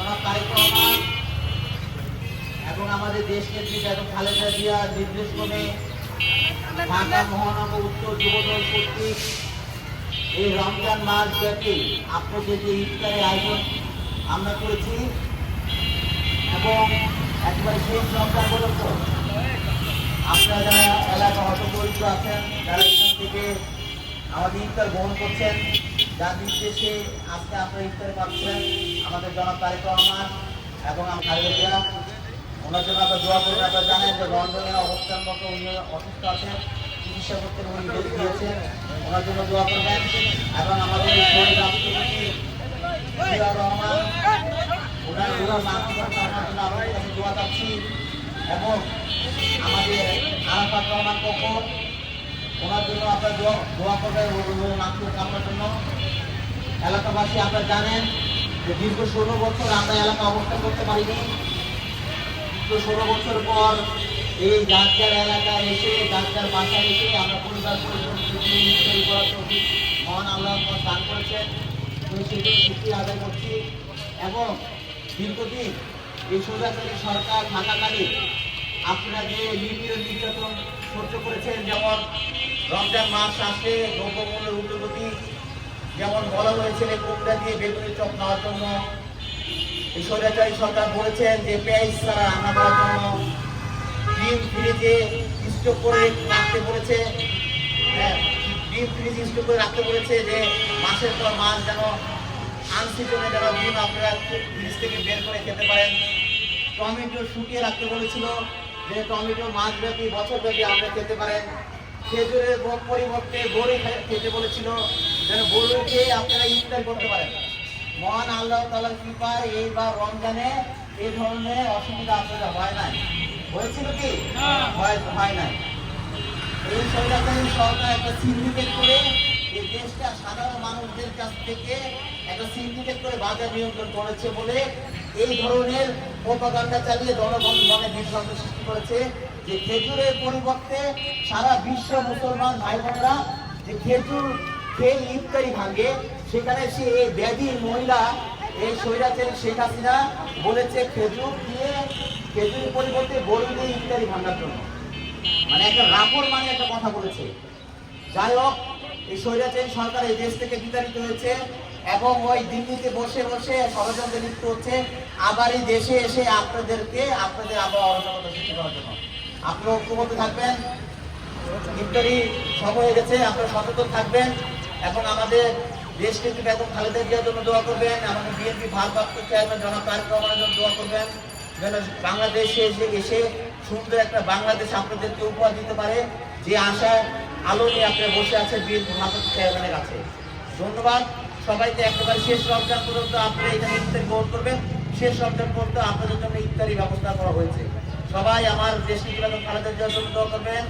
জনাব তারেক রহমান এবং আমাদের দেশনেত্রী বেগম খালেদা জিয়ার নির্দেশক্রমে ঢাকা মহানগর উত্তর যুবদল কর্তৃক এই রমজান মাস ব্যাপী আপনাদের যে ইফতারের আয়োজন আমরা করেছি এবং একবারে শেষ রমজান পর্যন্ত আপনারা যারা এলাকা হতপরিচিত আছেন যারা এখান থেকে আমাদের ইফতার গ্রহণ করছেন যার নির্দেশে আজকে আপনারা ইফতার পাচ্ছেন আমাদের জনাব তারেক রহমান এবং খালেদা জিয়া। ওনার জন্য আপনার দোয়া করবেন। আপনারা জানেন যে লন্ডনে অবস্থানরত উনি অসুস্থ আছেন, চিকিৎসা করতে উনি দিয়েছেন, ওনার জন্য দোয়া করবেন। এবং আমাদের শহীদ রাষ্ট্রপতি জিয়াউর রহমান ওনার মানসিকতার জন্য আমাদের কাছে দোয়া চাচ্ছি। এবং আমাদের আরাফাত রহমান কখন ওনার জন্য আপনার দোয়া করবেন মানসিক কামনার জন্য। এলাকাবাসী আপনারা জানেন যে দীর্ঘ 16 বছর আমরা এলাকা অবস্থান করতে পারিনি। 16 বছর পর এই যার এলাকায় এসে যার বাসায় এসে আমরা পরিবার মহান আল্লাহ দান করেছেন, সেটি স্বীকৃতি আদায় করছি। এবং দীর্ঘদিন এই স্বৈরাচারী সরকার থাকাকালীন আপনারা যে নিপীড়ন নির্যাতন সহ্য করেছেন, যেমন রমজান মাস আসে দ্রব্যমূল্যের ঊর্ধ্বগতি, যেমন বলা হয়েছিল কোকড়া দিয়ে বেগুনের চপ খাওয়ার জন্য এই স্বৈরাচারী সরকার বলেছেন যে পেঁয়াজ ছাড়া রান্না করার জন্য ডিম ফ্রিজে স্টক করে রাখতে বলেছে, ডিম ফ্রিজে স্টক করে রাখতে বলেছে যে মাসের পর মাস যেন আনসিজনে যেন ডিম আপনারা ফ্রিজ থেকে বের করে খেতে পারেন। টমেটো শুকিয়ে রাখতে বলেছিল যে টমেটো মাসব্যাপী বছরব্যাপী আমরা খেতে পারেন। খেজুরের পরিবর্তে বড়ি খেতে বলেছিল যেন বড়ি খেয়ে আপনারা ইফতার করতে পারেন। মহান আল্লাহ তাআলার কৃপায় এইবার রমজানে এই ধরনের অসুবিধা আপনাদের হয় নাই। হয়েছিল কি? হয় নাই। এই স্বৈরাচারী সরকার একটা সিন্ডিকেট করে এই দেশটা সাধারণ মানুষদের কাছ থেকে একটা সিন্ডিকেট করে বাজার নিয়ন্ত্রণ করেছে বলে এই ধরনের প্রোপাগান্ডা চালিয়ে জনগণ মনে বিভ্রান্ত সৃষ্টি করেছে যে খেজুরের পরিবর্তে সারা বিশ্ব মুসলমান ভাই বোনেরা যে খেজুর খেয়ে ইফতারি ভাঙে, সেখানে সে এই ব্যাধি মহিলা এই স্বৈরাচারী শেখ হাসিনা বলেছে খেজুরের পরিবর্তে বড়ি দিয়ে ইফতারি ভাঙার জন্য, মানে একটা রাপড় মানে একটা কথা বলেছে। যাই হোক, এই স্বৈরাচারী সরকার এই দেশ থেকে বিতাড়িত হয়েছে এবং ওই দিল্লিতে বসে বসে ষড়যন্ত্রে লিপ্ত হচ্ছে আবার এই দেশে এসে আপনাদের আবার অরাজকতা সৃষ্টি করার জন্য। আপনারা ঐক্যবদ্ধ থাকবেন, ইফতারি সময় হয়ে গেছে, আপনারা সচেতন থাকবেন এবং আমাদের দেশকে বেগম খালেদা জিয়ার জন্য দোয়া করবেন। আমাদের বিএনপি ভারপ্রাপ্ত চেয়ারম্যান জনাব তারেক রহমানের জন্য দোয়া করবেন যেন বাংলাদেশে এসে সুন্দর একটা বাংলাদেশ আপনাদেরকে উপহার দিতে পারে, যে আশায় আলো নিয়ে আপনি বসে আছেন বিএনপি ভারপ্রাপ্ত চেয়ারম্যানের কাছে। ধন্যবাদ সবাইকে। একেবারে শেষ রমজান পর্যন্ত আপনারা এখানে ইফতারি গ্রহণ করবেন। শেষ রমজান পর্যন্ত আপনাদের জন্য ইফতারি ব্যবস্থা করা হয়েছে। সবাই আমার দেশকে বেগম খালেদা জিয়ার জন্য দোয়া করবেন,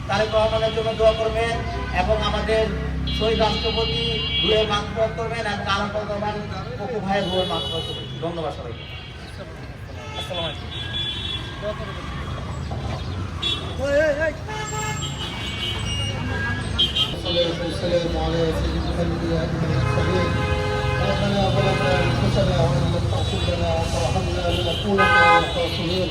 তারেক রহমানের জন্য দোয়া করবেন এবং আমাদের শহীদ রাষ্ট্রপতি রুহের মাগফিরাত করবেন এবং আরাফাত রহমান পপু ভাইয়ের রুহের মাগফিরাত করবেন। ধন্যবাদ সবাইকে। আসসালামু আলাইকুম। والسلام على سيد الانبياء والمرسلين. ربنا ظلمنا انفسنا وان لم تغفر لنا وترحمنا لنكونن من الخاسرين.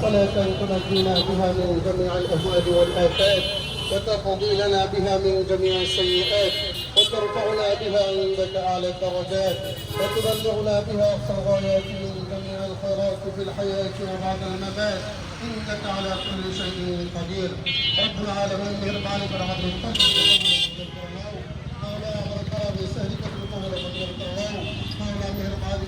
صلاة تنجينا بها من جميع الاهوال والافات وتقضي لنا بها من جميع السيئات وترفعنا بها عندك اعلى الدرجات وتبلغنا بها اقصى الغايات من جميع الخيرات في الحياه وبعد الممات انك على كل شيء قدير. رب العالمين مهربانك رحمة الفضل مولا بركة بسهلك في القبر والقرآن مولا مهربانك رحمة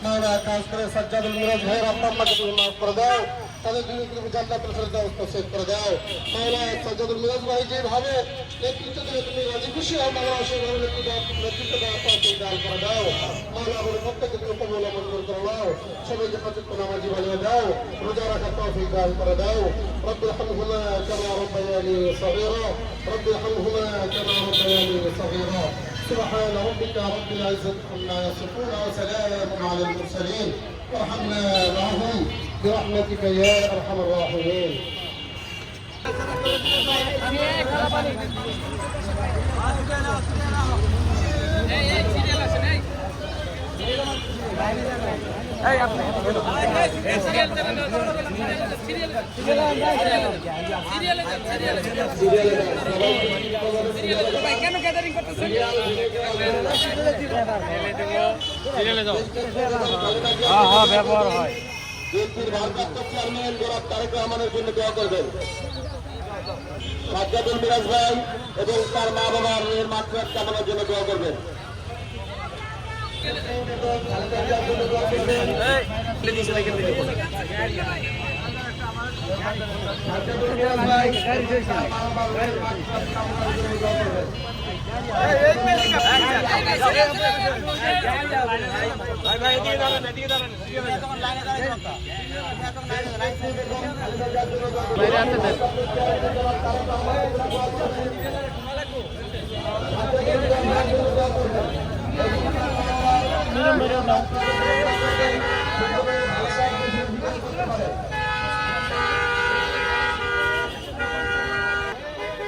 مولا खास करे सज्जाद मिराज भाई अपना माफ कर दो। তাদের জন্য তুমি জান্নাতুল ফেরদাউস নসিব করে দাও। মাওলা সাজ্জাদুল মিরাজ ভাই যেভাবে নেতৃত্ব দিয়ে তুমি রাজি খুশি হও, মাওলা সেভাবে নেতৃত্ব দেওয়ার তৌফিক দান করে দাও। মাওলা আমাদের প্রত্যেককে তুমি কবুল ও মঞ্জুর করে নাও, সবাইকে সচেতন নামাজি বানিয়ে দাও, রোজা রাখার তৌফিক দান করে দাও। রব্বি রহমহুমা কামা রব্বায়ানি সগীরা, রব্বি রহমহুমা কামা রব্বায়ানি সগীরা। سبحان ربك رب العزة عما يصفون وسلام على المرسلين وارحمنا معهم برحمتك يا ارحم الراحمين. কেন গ্যাদারিং করতেছেন? ব্যবহার হয়। বিএনপির ভারপ্রাপ্ত চেয়ারম্যান জনাব তারেক রহমানের জন্য দোয়া করবেন। সাজ্জাদুল মিরাজ ভাই এবং তার মা বাবার রুহের মাগফিরাত কামনার জন্য দোয়া করবেন। সাজ্জাদুল মিরাজ ভাই তার মা বাবার রুহের মাগফিরাত কামনার জন্য দোয়া করবেন।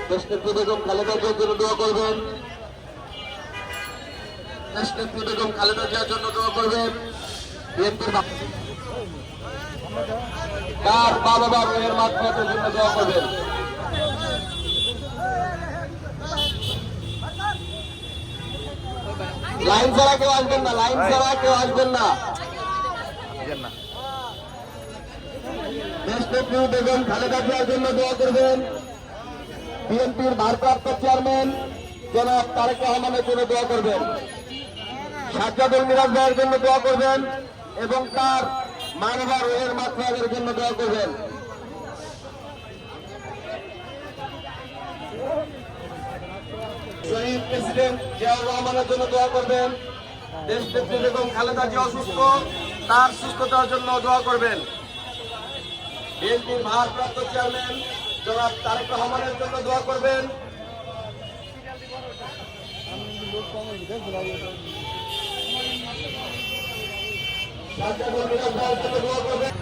দেশনেত্রী বেগম খালেদা জিয়ার জন্য দোয়া করবেন। দেশনেত্রী বেগম খালেদা জিয়ার জন্য দোয়া করবেন। বিএনপির তার মা বাবা রুহের মাগফিরাতের জন্য দোয়া করবেন। লাইন ছাড়া কেউ আসবেন না, লাইন ছাড়া কেউ আসবেন না। দেশনেত্রী বেগম খালেদা জিয়ার জন্য দোয়া করবেন। বিএনপির ভারপ্রাপ্ত চেয়ারম্যান জনাব তারেক রহমানের জন্য দোয়া করবেন। সাজ্জাদুল মিরাজ ভাইয়ের জন্য দোয়া করবেন এবং তার মা বাবার রুহের মাগফিরাতের জন্য দোয়া করবেন। শহীদ প্রেসিডেন্ট জিয়াউর রহমানের জন্য দোয়া করবেন। দেশনেত্রী বেগম খালেদা জিয়া অসুস্থ, তার সুস্থতার জন্য দোয়া করবেন। বিএনপির ভারপ্রাপ্ত চেয়ারম্যান জনাব তারেক রহমানের জন্য দোয়া করবেন। সাজ্জাদুল মিরাজ ভাইয়ের জন্য দোয়া করবেন।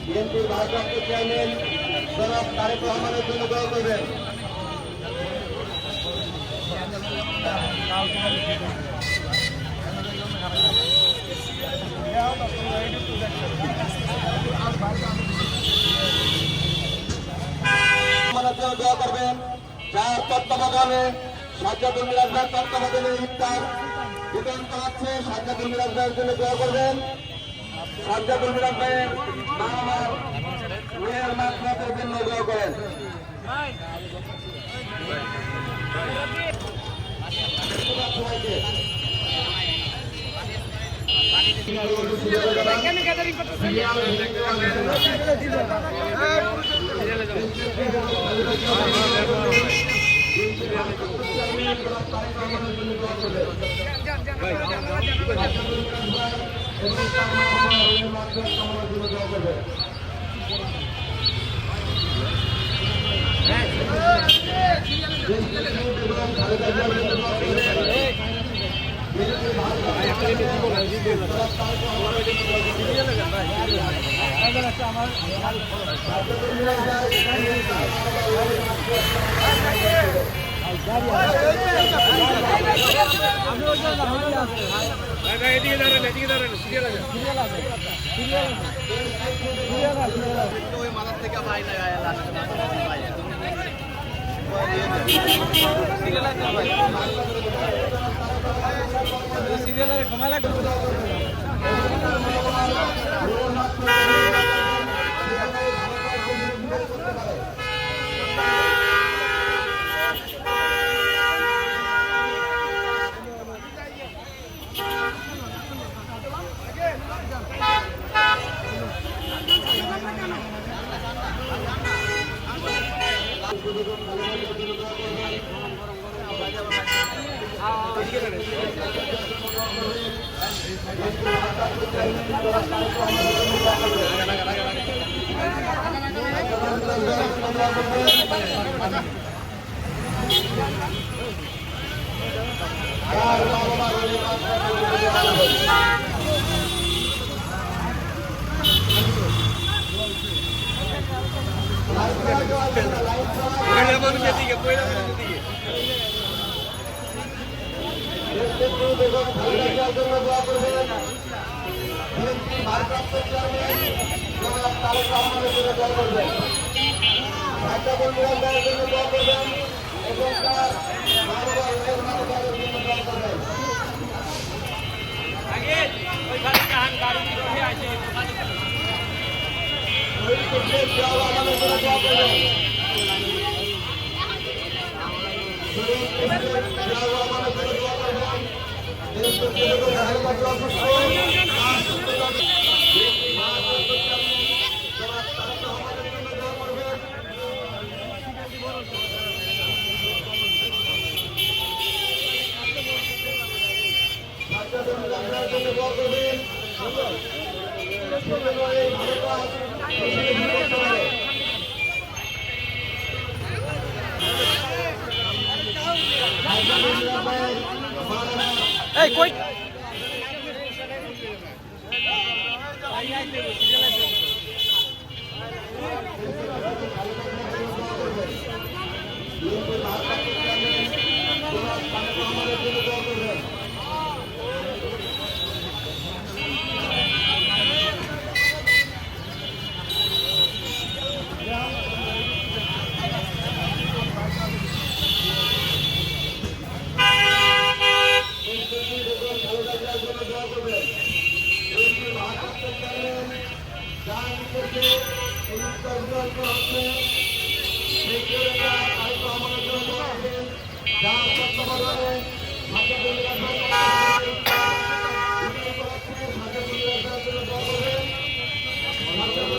বিএনপির ভারপ্রাপ্ত চেয়ারম্যান জনাব তারেক রহমানের জন্য দোয়া করবেন। দোয়া করবেন। যার তত্ত্বাবধানে সাজ্জাদুল মিরাজ ভাইয়ের তত্ত্বাবধানে ইফতার বিতরণ করাচ্ছে, সাজ্জাদুল মিরাজ ভাইয়ের জন্য দোয়া করবেন। সাজ্জাদুল মিরাজ ভাইয়ের মা বাবার রুহের মাগফিরাতের জন্য দোয়া করেন। কেন গ্যাদারিং করতেছেন? এদিকে দাঁড়ান, এদিকে দাঁড়ান, সিরিয়াল আছে, সিরিয়াল আছে, সিরিয়াল আছে, সিরিয়াল আছে, ওই মাথার থেকে ভাই না সিরিয়াল আছে ভাই, সিরিয়াল আছে, সময় লাগবে। এই কই যা